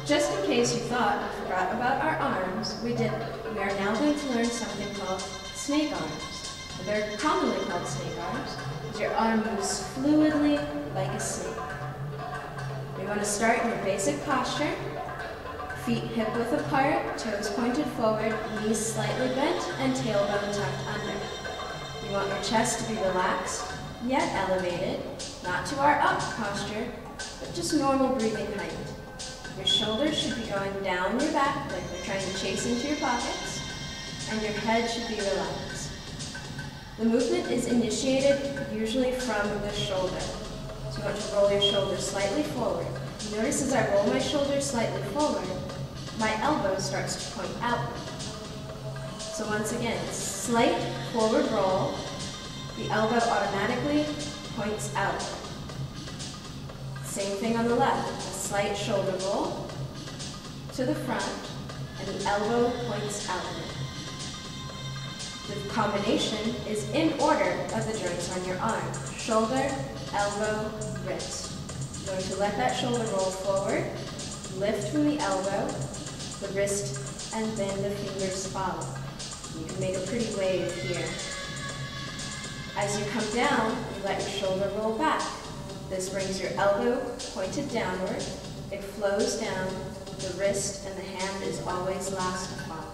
Just in case you thought we forgot about our arms, we didn't. We are now going to learn something called snake arms. They're commonly called snake arms because your arm moves fluidly like a snake. We want to start in your basic posture. Feet hip-width apart, toes pointed forward, knees slightly bent, and tailbone tucked under. You want your chest to be relaxed, yet elevated, not to our up posture, but just normal breathing height. Your shoulders should be going down your back like they're trying to chase into your pockets, and your head should be relaxed. The movement is initiated usually from the shoulder. So you want to roll your shoulders slightly forward. Notice as I roll my shoulders slightly forward, my elbow starts to point outward. So once again, slight forward roll, the elbow automatically points outward. Same thing on the left, a slight shoulder roll to the front, and the elbow points outward. The combination is in order of the joints on your arm. Shoulder, elbow, wrist. You're going to let that shoulder roll forward, lift from the elbow, the wrist, and then the fingers follow. You can make a pretty wave here. As you come down, you let your shoulder roll back. This brings your elbow pointed downward. It flows down. The wrist and the hand is always last to follow.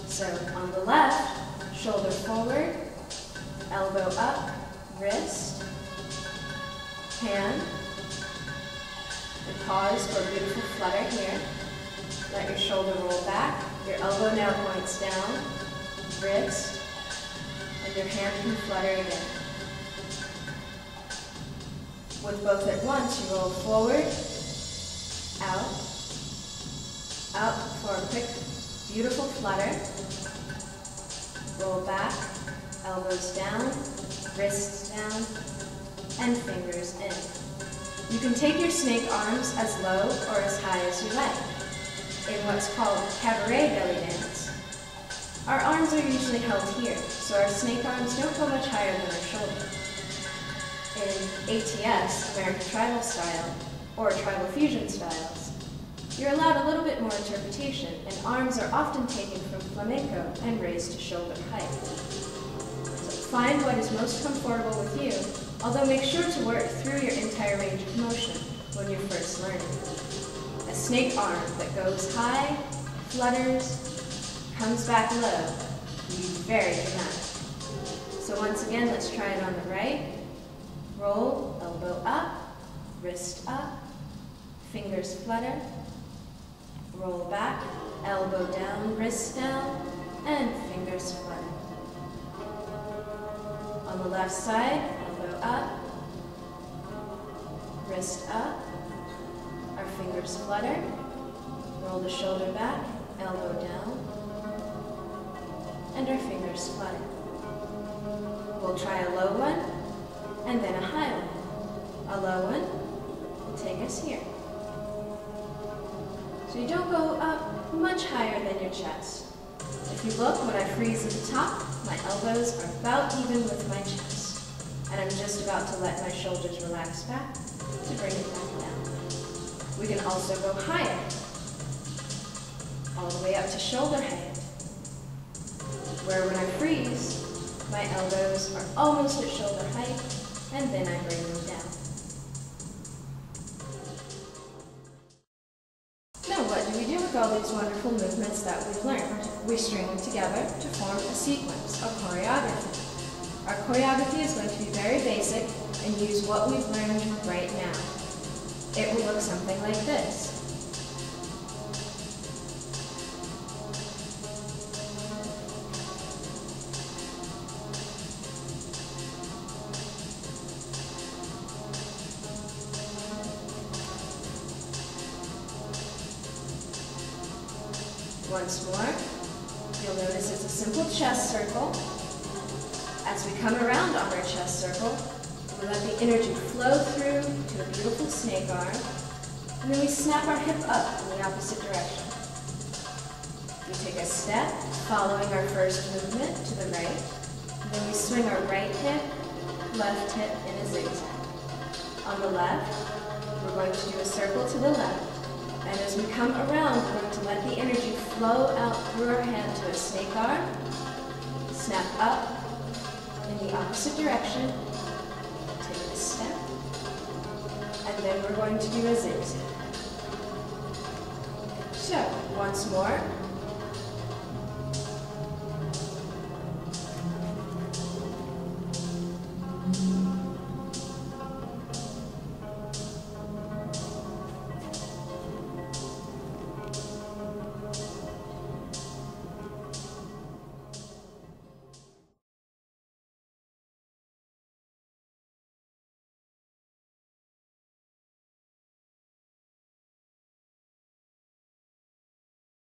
So on the left, shoulder forward, elbow up, wrist, hand, and pause for a beautiful flutter here. Let your shoulder roll back. Your elbow now points down, wrist, and your hand can flutter again. With both at once, you roll forward, out, up for a quick, beautiful flutter. Roll back, elbows down, wrists down, and fingers in. You can take your snake arms as low or as high as you like. In what's called cabaret belly dance, our arms are usually held here, so our snake arms don't go much higher than our shoulder. In ATS, American Tribal Style, or Tribal Fusion styles, you're allowed a little bit more interpretation, and arms are often taken from flamenco and raised to shoulder height. So find what is most comfortable with you, although make sure to work through your entire range of motion when you're first learning. A snake arm that goes high, flutters, comes back low, can be very dramatic. So once again, let's try it on the right. Roll, elbow up, wrist up, fingers flutter, roll back, elbow down, wrist down, and fingers flutter. On the left side, elbow up, wrist up, our fingers flutter, roll the shoulder back, elbow down, and our fingers flutter. We'll try a low one, and then a high one. A low one will take us here. So you don't go up much higher than your chest. If you look, when I freeze at the top, my elbows are about even with my chest. And I'm just about to let my shoulders relax back to bring it back down. We can also go higher, all the way up to shoulder height, where when I freeze, my elbows are almost at shoulder height, and then I bring them down. Now what do we do with all these wonderful movements that we've learned? We string them together to form a sequence, a choreography. Our choreography is going to be very basic and use what we've learned right now. It will look something like this. Once more, you'll notice it's a simple chest circle. As we come around on our chest circle, we let the energy flow through to a beautiful snake arm, and then we snap our hip up in the opposite direction. We take a step, following our first movement to the right, and then we swing our right hip, left hip in a zigzag. On the left, we're going to do a circle to the left, And as we come around, we're going to let the energy flow out through our hand to a snake arm, snap up in the opposite direction, take a step, and then we're going to do a zigzag. So, once more.